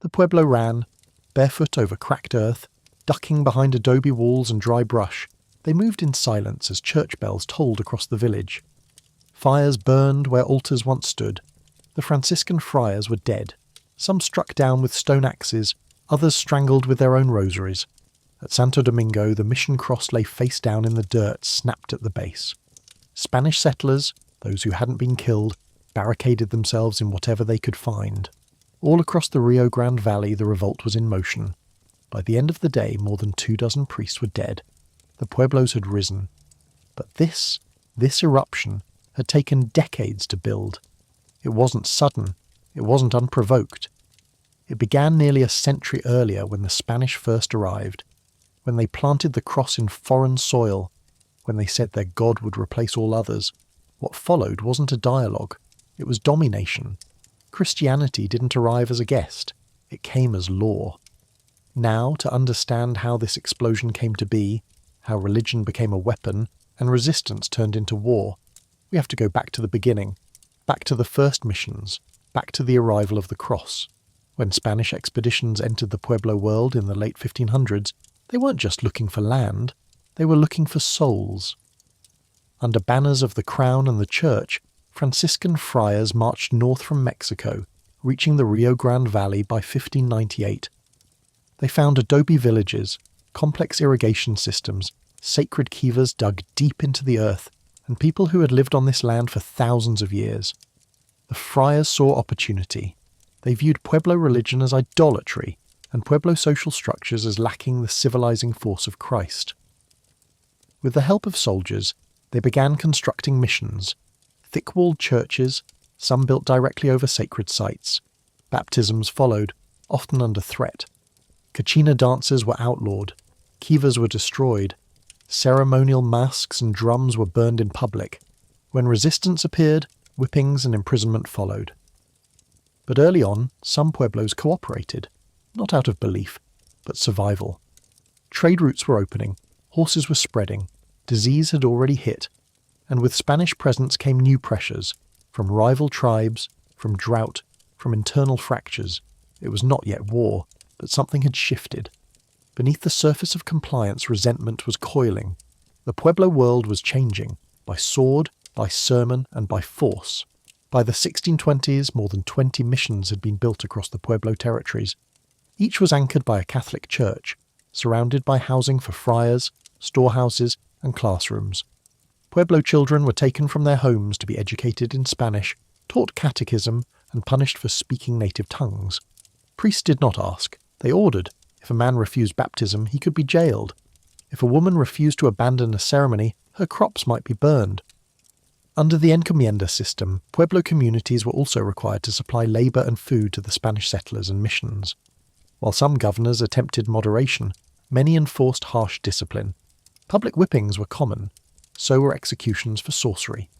The pueblo ran, barefoot over cracked earth, ducking behind adobe walls and dry brush. They moved in silence as church bells tolled across the village. Fires burned where altars once stood. The Franciscan friars were dead, some struck down with stone axes, others strangled with their own rosaries. At Santo Domingo, the mission cross lay face down in the dirt, snapped at the base. Spanish settlers, those who hadn't been killed, barricaded themselves in whatever they could find. All across the Rio Grande Valley, the revolt was in motion. By the end of the day, more than 24 priests were dead. The pueblos had risen. But this eruption had taken decades to build. It wasn't sudden. It wasn't unprovoked. It began nearly a century earlier when the Spanish first arrived, when they planted the cross in foreign soil, when they said their God would replace all others. What followed wasn't a dialogue. It was domination. Christianity didn't arrive as a guest. It came as law. Now, to understand how this explosion came to be, how religion became a weapon, and resistance turned into war, we have to go back to the beginning, back to the first missions, back to the arrival of the cross. When Spanish expeditions entered the Pueblo world in the late 1500s, they weren't just looking for land, they were looking for souls. Under banners of the crown and the church, Franciscan friars marched north from Mexico, reaching the Rio Grande Valley by 1598. They found adobe villages, complex irrigation systems, sacred kivas dug deep into the earth, and people who had lived on this land for thousands of years. The friars saw opportunity. They viewed Pueblo religion as idolatry, and Pueblo social structures as lacking the civilizing force of Christ. With the help of soldiers, they began constructing missions, thick-walled churches, some built directly over sacred sites. Baptisms followed, often under threat. Kachina dances were outlawed, kivas were destroyed, ceremonial masks and drums were burned in public. When resistance appeared, whippings and imprisonment followed. But early on, some pueblos cooperated, not out of belief, but survival. Trade routes were opening, horses were spreading, disease had already hit, and with Spanish presence came new pressures, from rival tribes, from drought, from internal fractures. It was not yet war, but something had shifted. Beneath the surface of compliance, resentment was coiling. The Pueblo world was changing, by sword, by sermon, and by force. By the 1620s, more than 20 missions had been built across the Pueblo territories. Each was anchored by a Catholic church, surrounded by housing for friars, storehouses, and classrooms. Pueblo children were taken from their homes to be educated in Spanish, taught catechism, and punished for speaking native tongues. Priests did not ask, they ordered. If a man refused baptism, he could be jailed. If a woman refused to abandon a ceremony, her crops might be burned. Under the encomienda system, Pueblo communities were also required to supply labour and food to the Spanish settlers and missions. While some governors attempted moderation, many enforced harsh discipline. Public whippings were common, so were executions for sorcery.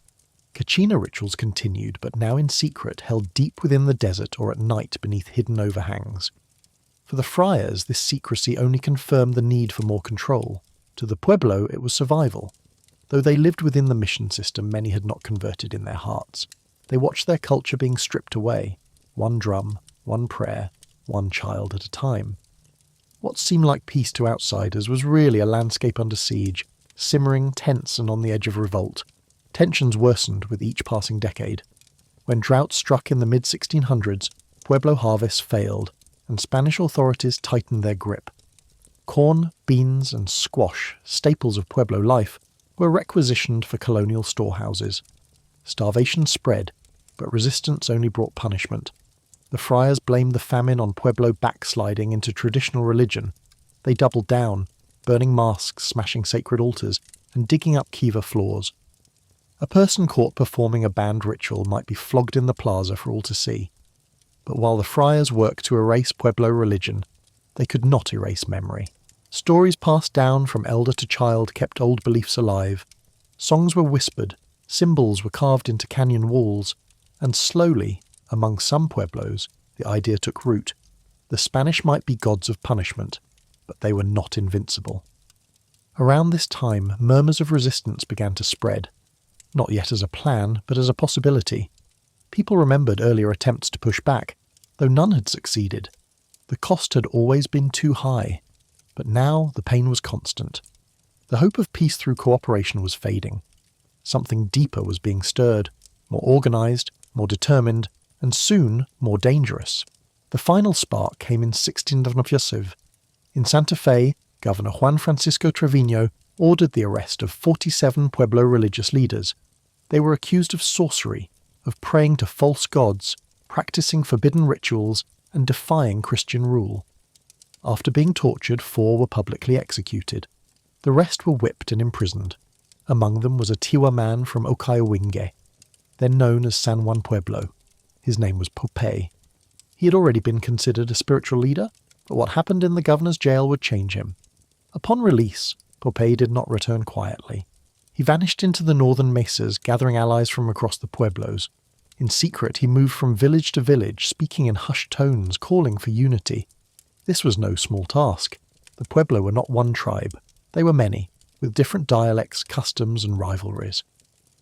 Kachina rituals continued, but now in secret, held deep within the desert or at night beneath hidden overhangs. For the friars, this secrecy only confirmed the need for more control. To the Pueblo, it was survival. Though they lived within the mission system, many had not converted in their hearts. They watched their culture being stripped away, one drum, one prayer, one child at a time. What seemed like peace to outsiders was really a landscape under siege, simmering, tense and on the edge of revolt. Tensions worsened with each passing decade. When drought struck in the mid-1600s, Pueblo harvests failed, and Spanish authorities tightened their grip. Corn, beans and squash, staples of Pueblo life, were requisitioned for colonial storehouses. Starvation spread, but resistance only brought punishment. The friars blamed the famine on Pueblo backsliding into traditional religion. They doubled down, burning masks, smashing sacred altars, and digging up kiva floors. A person caught performing a banned ritual might be flogged in the plaza for all to see. But while the friars worked to erase Pueblo religion, they could not erase memory. Stories passed down from elder to child kept old beliefs alive. Songs were whispered, symbols were carved into canyon walls, and slowly, among some pueblos, the idea took root. The Spanish might be gods of punishment, but they were not invincible. Around this time, murmurs of resistance began to spread, not yet as a plan, but as a possibility. People remembered earlier attempts to push back, though none had succeeded. The cost had always been too high, but now the pain was constant. The hope of peace through cooperation was fading. Something deeper was being stirred, more organised, more determined, and soon more dangerous. The final spark came in 1695. In Santa Fe, Governor Juan Francisco Trevino ordered the arrest of 47 Pueblo religious leaders. They were accused of sorcery, of praying to false gods, practicing forbidden rituals, and defying Christian rule. After being tortured, 4 were publicly executed. The rest were whipped and imprisoned. Among them was a Tiwa man from Okayowinge, then known as San Juan Pueblo. His name was Popé. He had already been considered a spiritual leader, but what happened in the governor's jail would change him. Upon release, Popé did not return quietly. He vanished into the northern mesas, gathering allies from across the pueblos. In secret, he moved from village to village, speaking in hushed tones, calling for unity. This was no small task. The Pueblo were not one tribe. They were many, with different dialects, customs, and rivalries.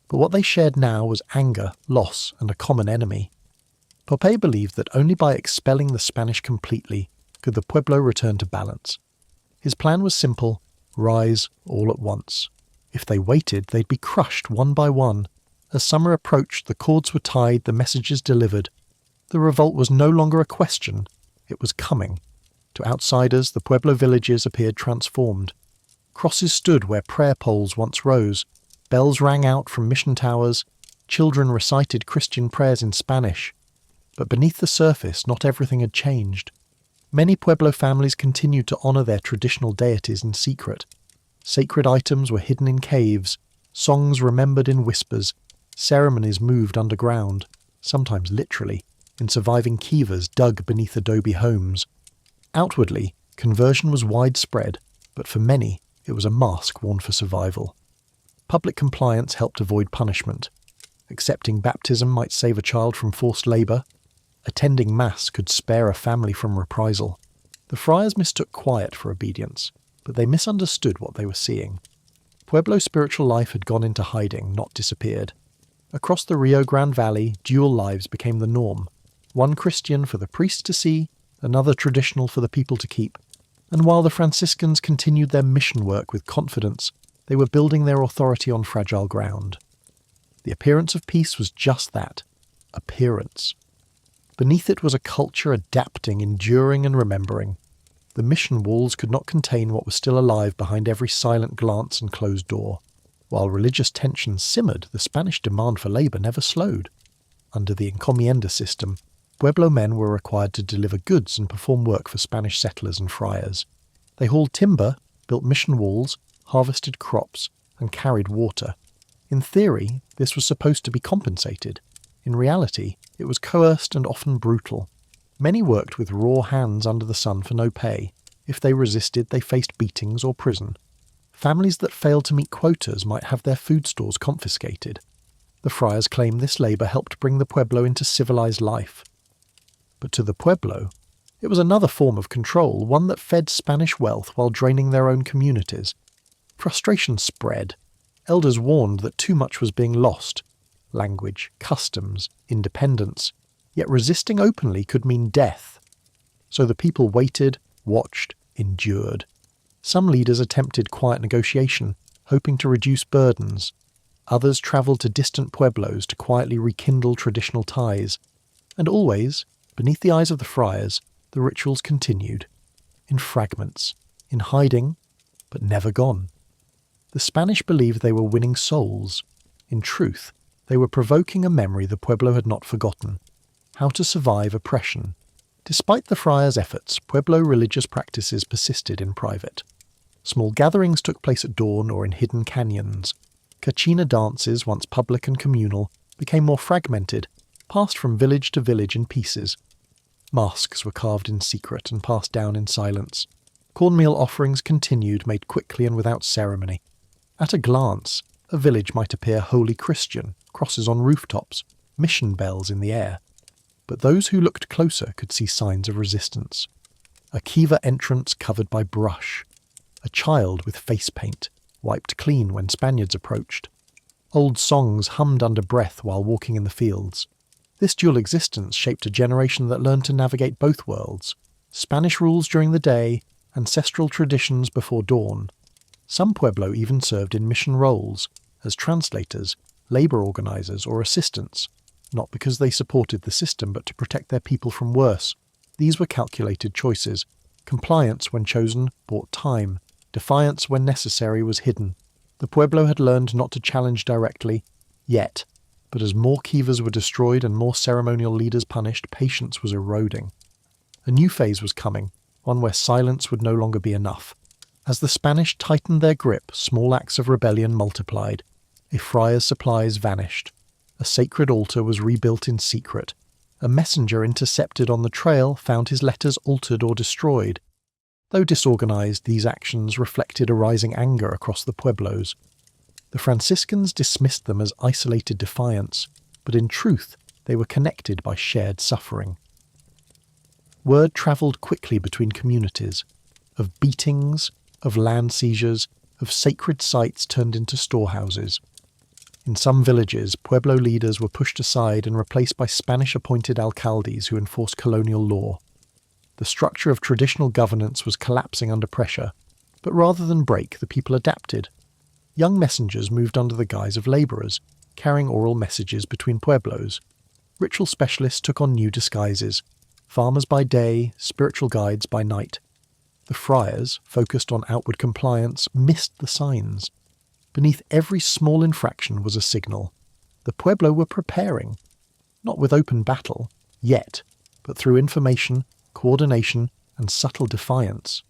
But what they shared now was anger, loss, and a common enemy. Popé believed that only by expelling the Spanish completely could the Pueblo return to balance. His plan was simple: rise all at once. If they waited, they'd be crushed one by one. As summer approached, the cords were tied, the messages delivered. The revolt was no longer a question, it was coming. To outsiders, the Pueblo villages appeared transformed. Crosses stood where prayer poles once rose, bells rang out from mission towers, children recited Christian prayers in Spanish. But beneath the surface, not everything had changed. Many Pueblo families continued to honour their traditional deities in secret. Sacred items were hidden in caves, songs remembered in whispers, ceremonies moved underground, sometimes literally, in surviving kivas dug beneath adobe homes. Outwardly, conversion was widespread, but for many, it was a mask worn for survival. Public compliance helped avoid punishment. Accepting baptism might save a child from forced labour. Attending Mass could spare a family from reprisal. The friars mistook quiet for obedience, but they misunderstood what they were seeing. Pueblo spiritual life had gone into hiding, not disappeared. Across the Rio Grande Valley, dual lives became the norm. One Christian for the priest to see, another traditional for the people to keep. And while the Franciscans continued their mission work with confidence, they were building their authority on fragile ground. The appearance of peace was just that, appearance. Beneath it was a culture adapting, enduring and remembering. The mission walls could not contain what was still alive behind every silent glance and closed door. While religious tensions simmered, the Spanish demand for labour never slowed. Under the encomienda system, Pueblo men were required to deliver goods and perform work for Spanish settlers and friars. They hauled timber, built mission walls, harvested crops, and carried water. In theory, this was supposed to be compensated. In reality, it was coerced and often brutal. Many worked with raw hands under the sun for no pay. If they resisted, they faced beatings or prison. Families that failed to meet quotas might have their food stores confiscated. The friars claimed this labour helped bring the Pueblo into civilized life. But to the Pueblo, it was another form of control, one that fed Spanish wealth while draining their own communities. Frustration spread. Elders warned that too much was being lost. Language, customs, independence. Yet resisting openly could mean death. So the people waited, watched, endured. Some leaders attempted quiet negotiation, hoping to reduce burdens. Others travelled to distant pueblos to quietly rekindle traditional ties. And always, beneath the eyes of the friars, the rituals continued. In fragments, in hiding, but never gone. The Spanish believed they were winning souls. In truth, they were provoking a memory the Pueblo had not forgotten. How to survive oppression. Despite the friars' efforts, Pueblo religious practices persisted in private. Small gatherings took place at dawn or in hidden canyons. Kachina dances, once public and communal, became more fragmented, passed from village to village in pieces. Masks were carved in secret and passed down in silence. Cornmeal offerings continued, made quickly and without ceremony. At a glance, a village might appear wholly Christian, crosses on rooftops, mission bells in the air. But those who looked closer could see signs of resistance. A kiva entrance covered by brush. A child with face paint, wiped clean when Spaniards approached. Old songs hummed under breath while walking in the fields. This dual existence shaped a generation that learned to navigate both worlds. Spanish rules during the day, ancestral traditions before dawn. Some Pueblo even served in mission roles, as translators, labour organisers or assistants, not because they supported the system but to protect their people from worse. These were calculated choices. Compliance, when chosen, bought time. Defiance, when necessary, was hidden. The Pueblo had learned not to challenge directly, yet, but as more kivas were destroyed and more ceremonial leaders punished, patience was eroding. A new phase was coming, one where silence would no longer be enough. As the Spanish tightened their grip, small acts of rebellion multiplied. A friar's supplies vanished. A sacred altar was rebuilt in secret. A messenger intercepted on the trail found his letters altered or destroyed. Though disorganized, these actions reflected a rising anger across the pueblos. The Franciscans dismissed them as isolated defiance, but in truth they were connected by shared suffering. Word travelled quickly between communities, of beatings, of land seizures, of sacred sites turned into storehouses. In some villages, Pueblo leaders were pushed aside and replaced by Spanish-appointed alcaldes who enforced colonial law. The structure of traditional governance was collapsing under pressure, but rather than break, the people adapted. Young messengers moved under the guise of labourers, carrying oral messages between pueblos. Ritual specialists took on new disguises, farmers by day, spiritual guides by night. The friars, focused on outward compliance, missed the signs. Beneath every small infraction was a signal. The Pueblo were preparing, not with open battle, yet, but through information, coordination, and subtle defiance.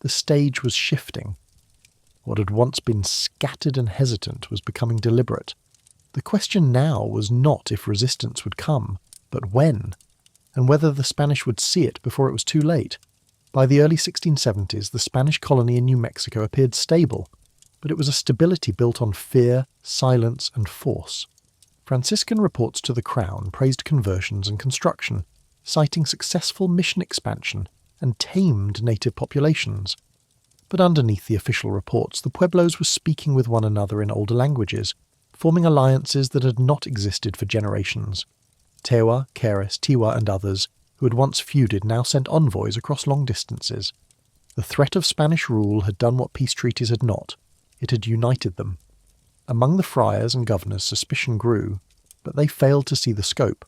The stage was shifting. What had once been scattered and hesitant was becoming deliberate. The question now was not if resistance would come, but when, and whether the Spanish would see it before it was too late. By the early 1670s, the Spanish colony in New Mexico appeared stable, but it was a stability built on fear, silence, and force. Franciscan reports to the Crown praised conversions and construction, citing successful mission expansion and tamed native populations. But underneath the official reports, the Pueblos were speaking with one another in older languages, forming alliances that had not existed for generations. Tewa, Keres, Tiwa, and others, who had once feuded, now sent envoys across long distances. The threat of Spanish rule had done what peace treaties had not. It had united them. Among the friars and governors suspicion grew, but they failed to see the scope.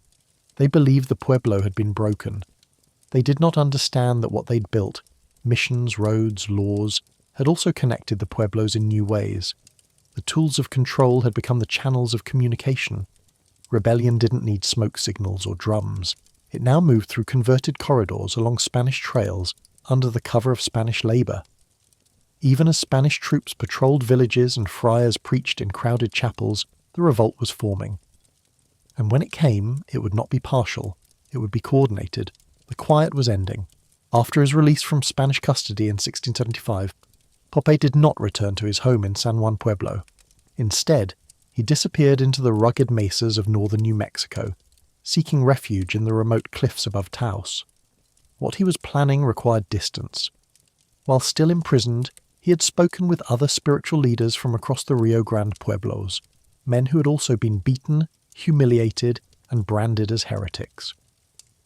They believed the Pueblo had been broken. They did not understand that what they'd built, missions, roads, laws, had also connected the Pueblos in new ways. The tools of control had become the channels of communication. Rebellion didn't need smoke signals or drums. It now moved through converted corridors along Spanish trails under the cover of Spanish labour. Even as Spanish troops patrolled villages and friars preached in crowded chapels, the revolt was forming. And when it came, it would not be partial, it would be coordinated. The quiet was ending. After his release from Spanish custody in 1675, Popé did not return to his home in San Juan Pueblo. Instead, he disappeared into the rugged mesas of northern New Mexico, seeking refuge in the remote cliffs above Taos. What he was planning required distance. While still imprisoned, he had spoken with other spiritual leaders from across the Rio Grande pueblos, men who had also been beaten, humiliated, and branded as heretics.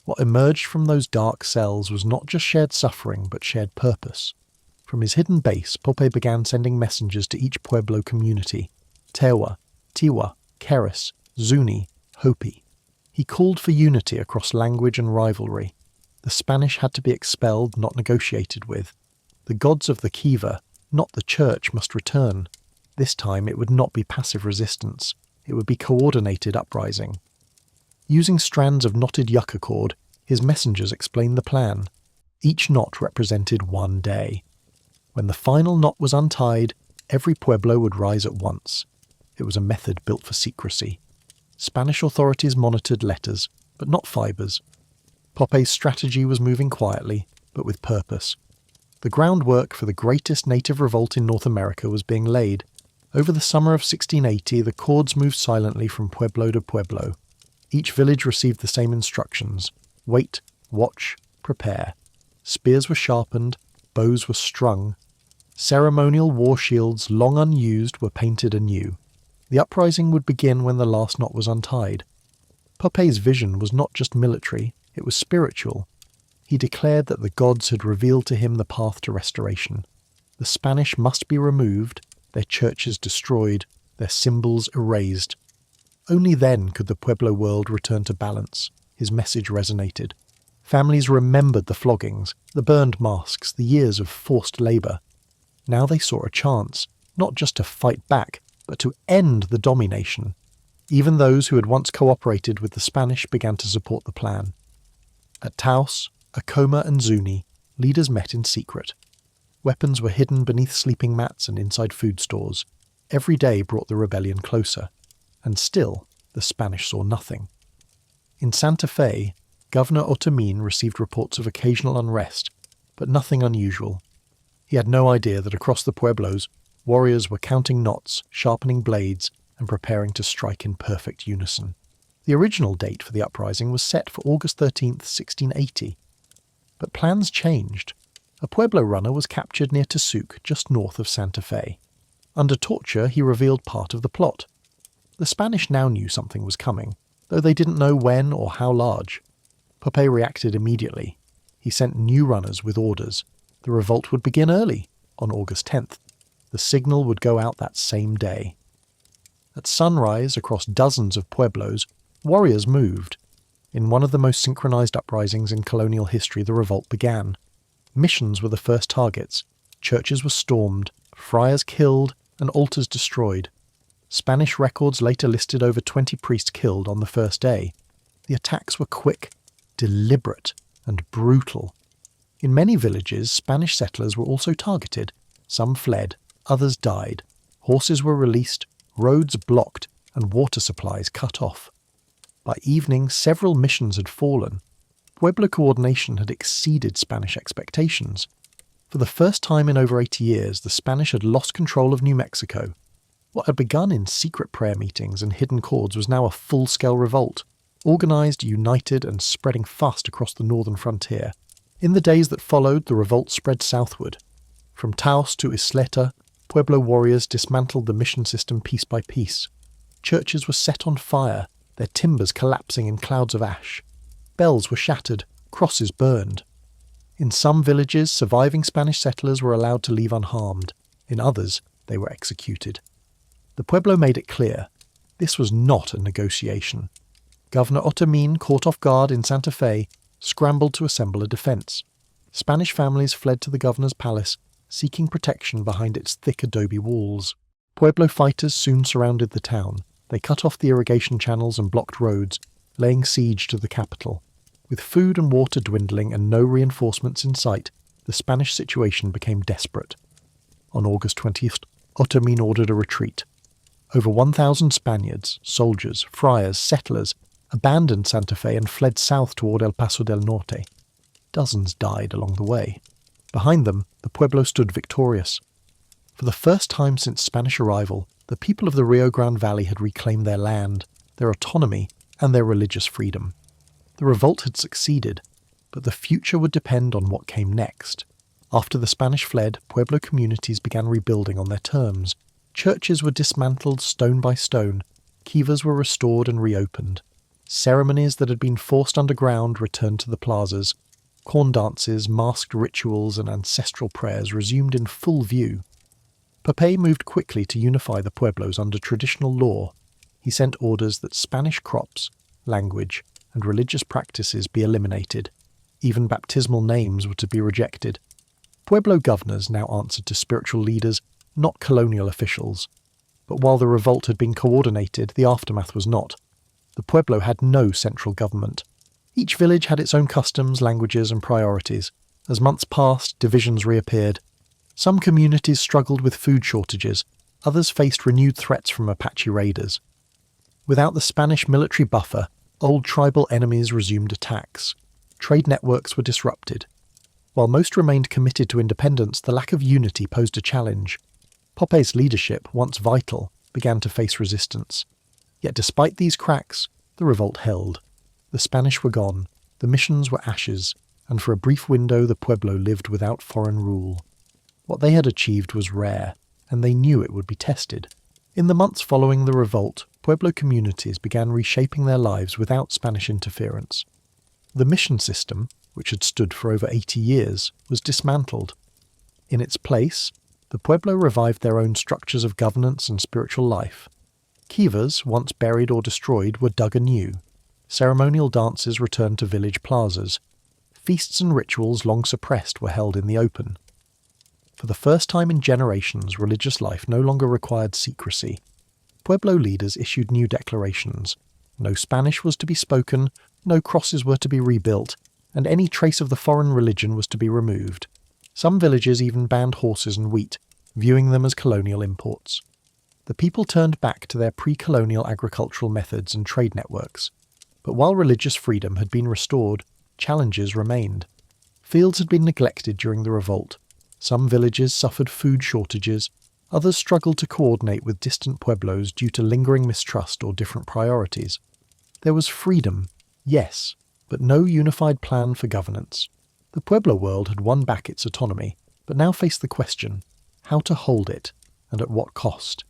What emerged from those dark cells was not just shared suffering, but shared purpose. From his hidden base, Popé began sending messengers to each pueblo community: Tewa, Tiwa, Keres, Zuni, Hopi. He called for unity across language and rivalry. The Spanish had to be expelled, not negotiated with. The gods of the kiva, not the church, must return. This time it would not be passive resistance. It would be coordinated uprising. Using strands of knotted yucca cord, his messengers explained the plan. Each knot represented one day. When the final knot was untied, every pueblo would rise at once. It was a method built for secrecy. Spanish authorities monitored letters, but not fibres. Popé's strategy was moving quietly, but with purpose. The groundwork for the greatest native revolt in North America was being laid. Over the summer of 1680, the cords moved silently from pueblo to pueblo. Each village received the same instructions: wait, watch, prepare. Spears were sharpened, bows were strung. Ceremonial war shields, long unused, were painted anew. The uprising would begin when the last knot was untied. Popé's vision was not just military, it was spiritual. he declared that the gods had revealed to him the path to restoration. The Spanish must be removed, their churches destroyed, their symbols erased. Only then could the Pueblo world return to balance. His message resonated. Families remembered the floggings, the burned masks, the years of forced labour. Now they saw a chance, not just to fight back, but to end the domination. Even those who had once cooperated with the Spanish began to support the plan. At Taos, Acoma and Zuni, leaders met in secret. Weapons were hidden beneath sleeping mats and inside food stores. Every day brought the rebellion closer. And still, the Spanish saw nothing. In Santa Fe, Governor Otomín received reports of occasional unrest, but nothing unusual. He had no idea that across the pueblos, warriors were counting knots, sharpening blades, and preparing to strike in perfect unison. The original date for the uprising was set for August 13th, 1680. But plans changed. A Pueblo runner was captured near Tesuque, just north of Santa Fe. Under torture, he revealed part of the plot. The Spanish now knew something was coming, though they didn't know when or how large. Popé reacted immediately. He sent new runners with orders. The revolt would begin early, on August 10th. The signal would go out that same day. At sunrise, across dozens of pueblos, warriors moved. In one of the most synchronized uprisings in colonial history, the revolt began. Missions were the first targets. Churches were stormed, friars killed, and altars destroyed. Spanish records later listed over 20 priests killed on the first day. The attacks were quick, deliberate, and brutal. In many villages, Spanish settlers were also targeted. Some fled, others died. Horses were released, roads blocked, and water supplies cut off. By evening, several missions had fallen. Pueblo coordination had exceeded Spanish expectations. For the first time in over 80 years, the Spanish had lost control of New Mexico. What had begun in secret prayer meetings and hidden cords was now a full-scale revolt, organised, united, and spreading fast across the northern frontier. In the days that followed, the revolt spread southward. From Taos to Isleta, Pueblo warriors dismantled the mission system piece by piece. Churches were set on fire, their timbers collapsing in clouds of ash. Bells were shattered, crosses burned. In some villages, surviving Spanish settlers were allowed to leave unharmed. In others, they were executed. The Pueblo made it clear, this was not a negotiation. Governor Otomín, caught off guard in Santa Fe, scrambled to assemble a defence. Spanish families fled to the governor's palace, seeking protection behind its thick adobe walls. Pueblo fighters soon surrounded the town. They cut off the irrigation channels and blocked roads, laying siege to the capital. With food and water dwindling and no reinforcements in sight, the Spanish situation became desperate. On August 20th, Otomín ordered a retreat. Over 1,000 Spaniards, soldiers, friars, settlers abandoned Santa Fe and fled south toward El Paso del Norte. Dozens died along the way. Behind them, the Pueblo stood victorious. For the first time since Spanish arrival, the people of the Rio Grande Valley had reclaimed their land, their autonomy, and their religious freedom. The revolt had succeeded, but the future would depend on what came next. After the Spanish fled, Pueblo communities began rebuilding on their terms. Churches were dismantled stone by stone, kivas were restored and reopened. Ceremonies that had been forced underground returned to the plazas. Corn dances, masked rituals, and ancestral prayers resumed in full view. Popé moved quickly to unify the pueblos under traditional law. He sent orders that Spanish crops, language, and religious practices be eliminated. Even baptismal names were to be rejected. Pueblo governors now answered to spiritual leaders, not colonial officials. But while the revolt had been coordinated, the aftermath was not. The Pueblo had no central government. Each village had its own customs, languages, and priorities. As months passed, divisions reappeared. Some communities struggled with food shortages, others faced renewed threats from Apache raiders. Without the Spanish military buffer, old tribal enemies resumed attacks. Trade networks were disrupted. While most remained committed to independence, the lack of unity posed a challenge. Popé's leadership, once vital, began to face resistance. Yet despite these cracks, the revolt held. The Spanish were gone, the missions were ashes, and for a brief window the Pueblo lived without foreign rule. What they had achieved was rare, and they knew it would be tested. In the months following the revolt, Pueblo communities began reshaping their lives without Spanish interference. The mission system, which had stood for over 80 years, was dismantled. In its place, the Pueblo revived their own structures of governance and spiritual life. Kivas, once buried or destroyed, were dug anew. Ceremonial dances returned to village plazas. Feasts and rituals long suppressed were held in the open. For the first time in generations, religious life no longer required secrecy. Pueblo leaders issued new declarations. No Spanish was to be spoken, no crosses were to be rebuilt, and any trace of the foreign religion was to be removed. Some villages even banned horses and wheat, viewing them as colonial imports. The people turned back to their pre-colonial agricultural methods and trade networks. But while religious freedom had been restored, challenges remained. Fields had been neglected during the revolt. Some villages suffered food shortages, others struggled to coordinate with distant pueblos due to lingering mistrust or different priorities. There was freedom, yes, but no unified plan for governance. The Pueblo world had won back its autonomy, but now faced the question, how to hold it, and at what cost?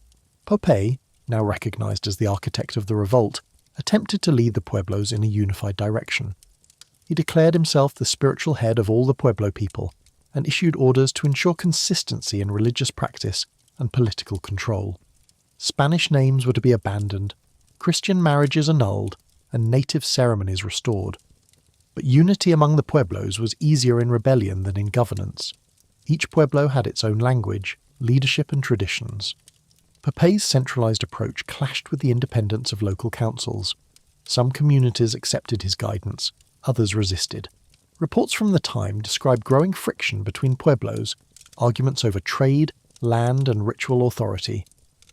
Popé, now recognized as the architect of the revolt, attempted to lead the Pueblos in a unified direction. He declared himself the spiritual head of all the Pueblo people and issued orders to ensure consistency in religious practice and political control. Spanish names were to be abandoned, Christian marriages annulled, and native ceremonies restored. But unity among the Pueblos was easier in rebellion than in governance. Each Pueblo had its own language, leadership and traditions. Popé's centralized approach clashed with the independence of local councils. Some communities accepted his guidance, others resisted. Reports from the time describe growing friction between pueblos, arguments over trade, land and ritual authority.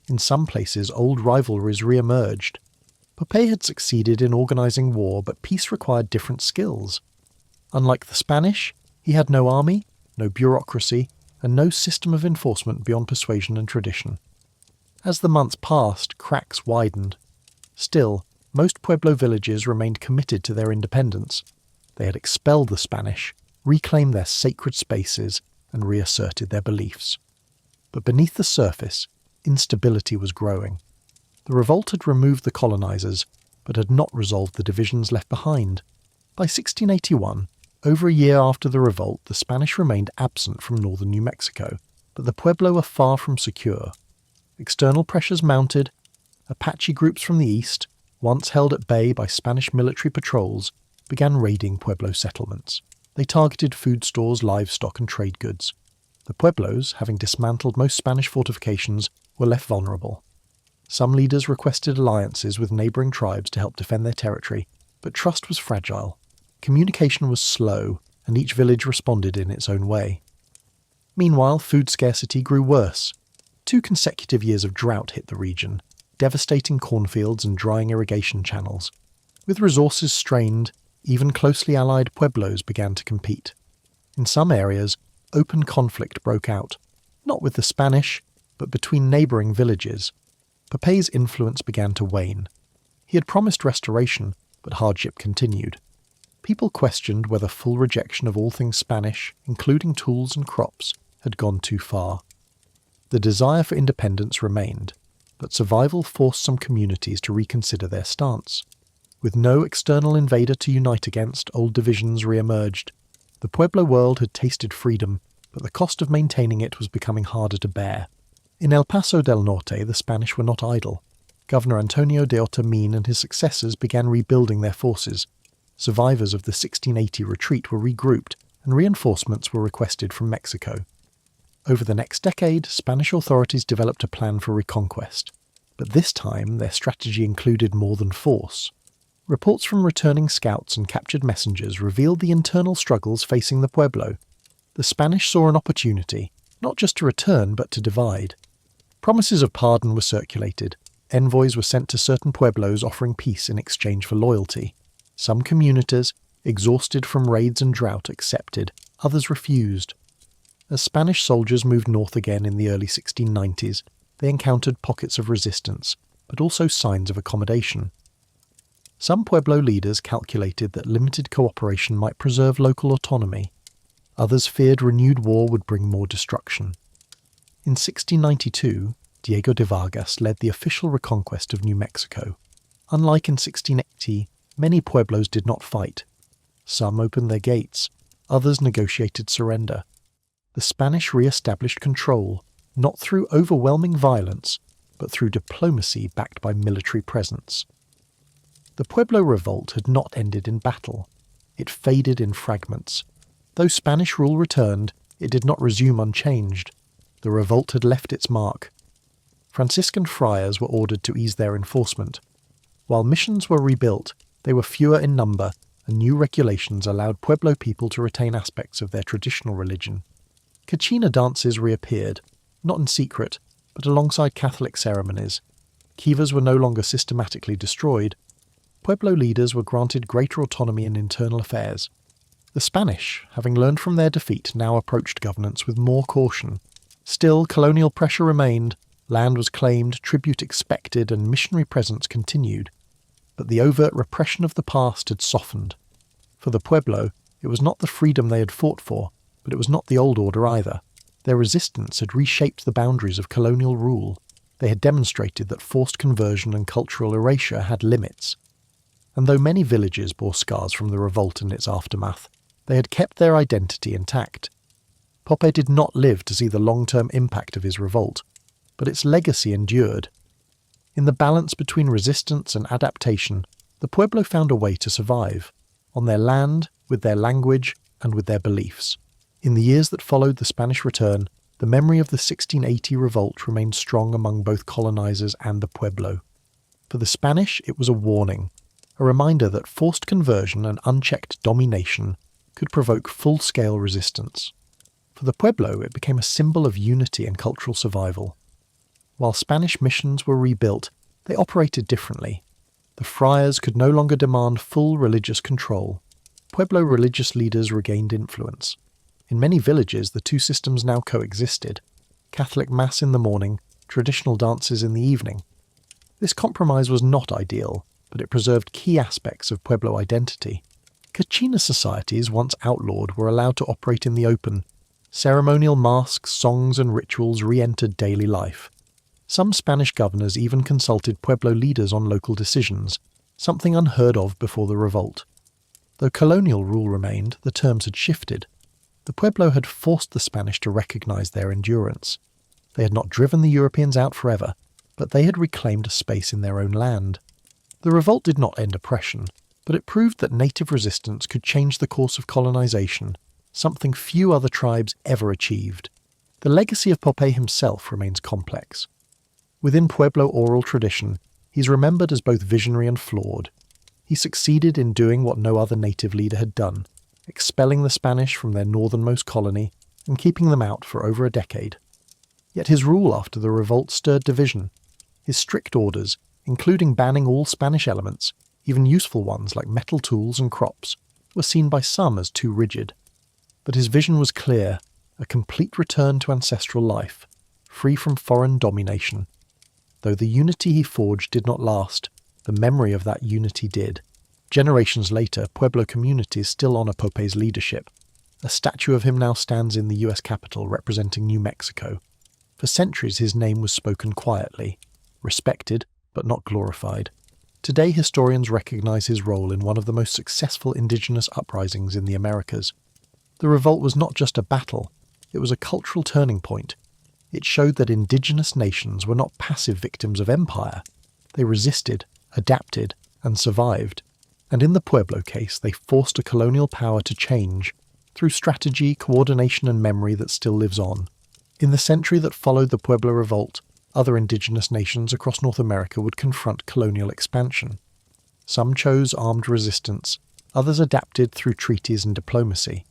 In some places, old rivalries re-emerged. Popé had succeeded in organizing war, but peace required different skills. Unlike the Spanish, he had no army, no bureaucracy, and no system of enforcement beyond persuasion and tradition. As the months passed, cracks widened. Still, most Pueblo villages remained committed to their independence. They had expelled the Spanish, reclaimed their sacred spaces, and reasserted their beliefs. But beneath the surface, instability was growing. The revolt had removed the colonizers, but had not resolved the divisions left behind. By 1681, over a year after the revolt, the Spanish remained absent from northern New Mexico, but the Pueblo were far from secure. External pressures mounted. Apache groups from the east, once held at bay by Spanish military patrols, began raiding Pueblo settlements. They targeted food stores, livestock and trade goods. The Pueblos, having dismantled most Spanish fortifications, were left vulnerable. Some leaders requested alliances with neighbouring tribes to help defend their territory, but trust was fragile. Communication was slow, and each village responded in its own way. Meanwhile, food scarcity grew worse. 2 consecutive years of drought hit the region, devastating cornfields and drying irrigation channels. With resources strained, even closely allied pueblos began to compete. In some areas, open conflict broke out, not with the Spanish, but between neighbouring villages. Popé's influence began to wane. He had promised restoration, but hardship continued. People questioned whether full rejection of all things Spanish, including tools and crops, had gone too far. The desire for independence remained, but survival forced some communities to reconsider their stance. With no external invader to unite against, old divisions re-emerged. The Pueblo world had tasted freedom, but the cost of maintaining it was becoming harder to bear. In El Paso del Norte, the Spanish were not idle. Governor Antonio de Otomín and his successors began rebuilding their forces. Survivors of the 1680 retreat were regrouped, and reinforcements were requested from Mexico. Over the next decade, Spanish authorities developed a plan for reconquest. But this time, their strategy included more than force. Reports from returning scouts and captured messengers revealed the internal struggles facing the Pueblo. The Spanish saw an opportunity, not just to return but to divide. Promises of pardon were circulated. Envoys were sent to certain pueblos offering peace in exchange for loyalty. Some communities, exhausted from raids and drought, accepted, others refused. As Spanish soldiers moved north again in the early 1690s, they encountered pockets of resistance, but also signs of accommodation. Some Pueblo leaders calculated that limited cooperation might preserve local autonomy. Others feared renewed war would bring more destruction. In 1692, Diego de Vargas led the official reconquest of New Mexico. Unlike in 1680, many pueblos did not fight. Some opened their gates, others negotiated surrender. The Spanish re-established control, not through overwhelming violence, but through diplomacy backed by military presence. The Pueblo Revolt had not ended in battle. It faded in fragments. Though Spanish rule returned, it did not resume unchanged. The revolt had left its mark. Franciscan friars were ordered to ease their enforcement. While missions were rebuilt, they were fewer in number, and new regulations allowed Pueblo people to retain aspects of their traditional religion. Kachina dances reappeared, not in secret, but alongside Catholic ceremonies. Kivas were no longer systematically destroyed. Pueblo leaders were granted greater autonomy in internal affairs. The Spanish, having learned from their defeat, now approached governance with more caution. Still, colonial pressure remained, land was claimed, tribute expected, and missionary presence continued. But the overt repression of the past had softened. For the Pueblo, it was not the freedom they had fought for, but it was not the old order either. Their resistance had reshaped the boundaries of colonial rule. They had demonstrated that forced conversion and cultural erasure had limits. And though many villages bore scars from the revolt and its aftermath, they had kept their identity intact. Popé did not live to see the long-term impact of his revolt, but its legacy endured. In the balance between resistance and adaptation, the Pueblo found a way to survive, on their land, with their language, and with their beliefs. In the years that followed the Spanish return, the memory of the 1680 revolt remained strong among both colonizers and the Pueblo. For the Spanish, it was a warning, a reminder that forced conversion and unchecked domination could provoke full-scale resistance. For the Pueblo, it became a symbol of unity and cultural survival. While Spanish missions were rebuilt, they operated differently. The friars could no longer demand full religious control. Pueblo religious leaders regained influence. In many villages, the two systems now coexisted. Catholic Mass in the morning, traditional dances in the evening. This compromise was not ideal, but it preserved key aspects of Pueblo identity. Kachina societies, once outlawed, were allowed to operate in the open. Ceremonial masks, songs and rituals re-entered daily life. Some Spanish governors even consulted Pueblo leaders on local decisions, something unheard of before the revolt. Though colonial rule remained, the terms had shifted. The Pueblo had forced the Spanish to recognize their endurance. They had not driven the Europeans out forever, but they had reclaimed a space in their own land. The revolt did not end oppression, but it proved that native resistance could change the course of colonization, something few other tribes ever achieved. The legacy of Popé himself remains complex. Within Pueblo oral tradition, he's remembered as both visionary and flawed. He succeeded in doing what no other native leader had done, expelling the Spanish from their northernmost colony and keeping them out for over a decade. Yet his rule after the revolt stirred division. His strict orders, including banning all Spanish elements, even useful ones like metal tools and crops, were seen by some as too rigid. But his vision was clear, a complete return to ancestral life, free from foreign domination. Though the unity he forged did not last, the memory of that unity did. Generations later, Pueblo communities still honor Popé's leadership. A statue of him now stands in the US Capitol representing New Mexico. For centuries his name was spoken quietly, respected but not glorified. Today historians recognize his role in one of the most successful indigenous uprisings in the Americas. The revolt was not just a battle, it was a cultural turning point. It showed that indigenous nations were not passive victims of empire. They resisted, adapted, and survived. And in the Pueblo case, they forced a colonial power to change, through strategy, coordination, and memory that still lives on. In the century that followed the Pueblo Revolt, other indigenous nations across North America would confront colonial expansion. Some chose armed resistance, others adapted through treaties and diplomacy.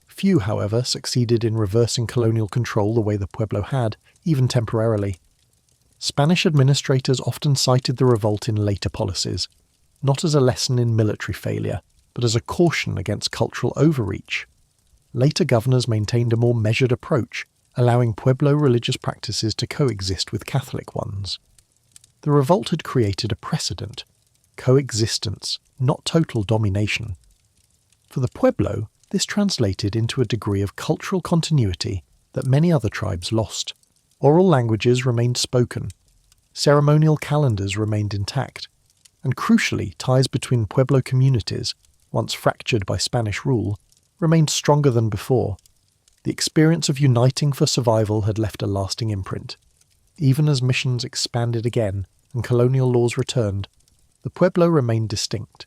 Few, however, succeeded in reversing colonial control the way the Pueblo had, even temporarily. Spanish administrators often cited the revolt in later policies, not as a lesson in military failure, but as a caution against cultural overreach. Later governors maintained a more measured approach, allowing Pueblo religious practices to coexist with Catholic ones. The revolt had created a precedent: coexistence, not total domination. For the Pueblo, this translated into a degree of cultural continuity that many other tribes lost. Oral languages remained spoken, ceremonial calendars remained intact, and crucially, ties between Pueblo communities, once fractured by Spanish rule, remained stronger than before. The experience of uniting for survival had left a lasting imprint. Even as missions expanded again and colonial laws returned, the Pueblo remained distinct.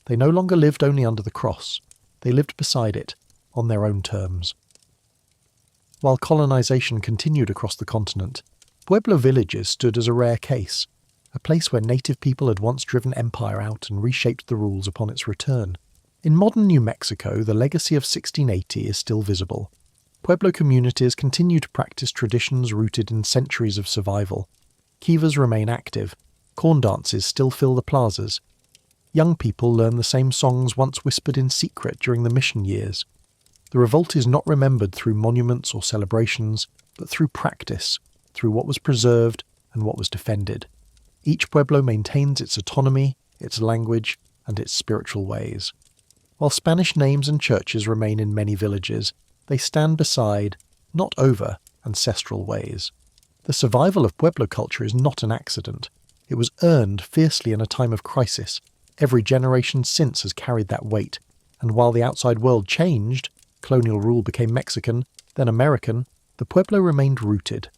They no longer lived only under the cross. They lived beside it, on their own terms. While colonization continued across the continent, Pueblo villages stood as a rare case, a place where native people had once driven empire out and reshaped the rules upon its return. In modern New Mexico, the legacy of 1680 is still visible. Pueblo communities continue to practice traditions rooted in centuries of survival. Kivas remain active. Corn dances still fill the plazas. Young people learn the same songs once whispered in secret during the mission years. The revolt is not remembered through monuments or celebrations, but through practice, through what was preserved and what was defended. Each pueblo maintains its autonomy, its language, and its spiritual ways. While Spanish names and churches remain in many villages, they stand beside, not over, ancestral ways. The survival of Pueblo culture is not an accident. It was earned fiercely in a time of crisis. Every generation since has carried that weight, and while the outside world changed, colonial rule became Mexican, then American, the Pueblo remained rooted.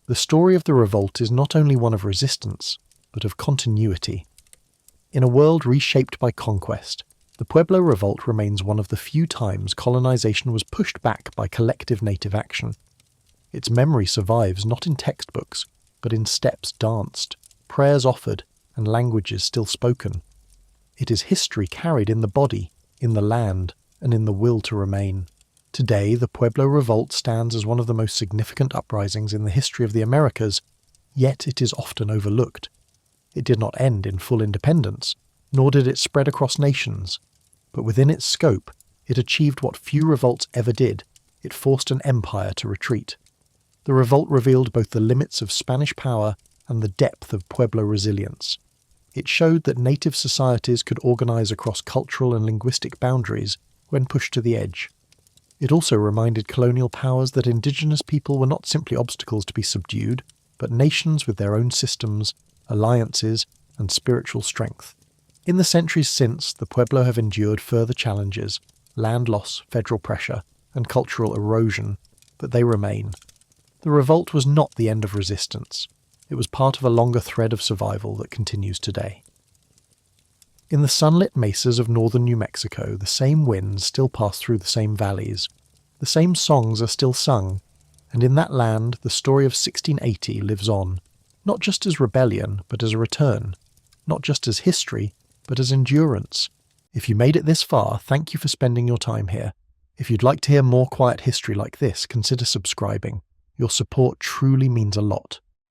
The story of the revolt is not only one of resistance, but of continuity. In a world reshaped by conquest, the Pueblo Revolt remains one of the few times colonization was pushed back by collective native action. Its memory survives not in textbooks, but in steps danced, prayers offered, and languages still spoken. It is history carried in the body, in the land, and in the will to remain. Today, the Pueblo Revolt stands as one of the most significant uprisings in the history of the Americas, yet it is often overlooked. It did not end in full independence, nor did it spread across nations. But within its scope, it achieved what few revolts ever did. It forced an empire to retreat. The revolt revealed both the limits of Spanish power and the depth of Pueblo resilience. It showed that native societies could organize across cultural and linguistic boundaries when pushed to the edge. It also reminded colonial powers that indigenous people were not simply obstacles to be subdued, but nations with their own systems, alliances, and spiritual strength. In the centuries since, the Pueblo have endured further challenges, land loss, federal pressure, and cultural erosion, but they remain. The revolt was not the end of resistance. It was part of a longer thread of survival that continues today. In the sunlit mesas of northern New Mexico, the same winds still pass through the same valleys. The same songs are still sung, and in that land the story of 1680 lives on, not just as rebellion, but as a return, not just as history, but as endurance. If you made it this far, thank you for spending your time here. If you'd like to hear more quiet history like this, consider subscribing. Your support truly means a lot.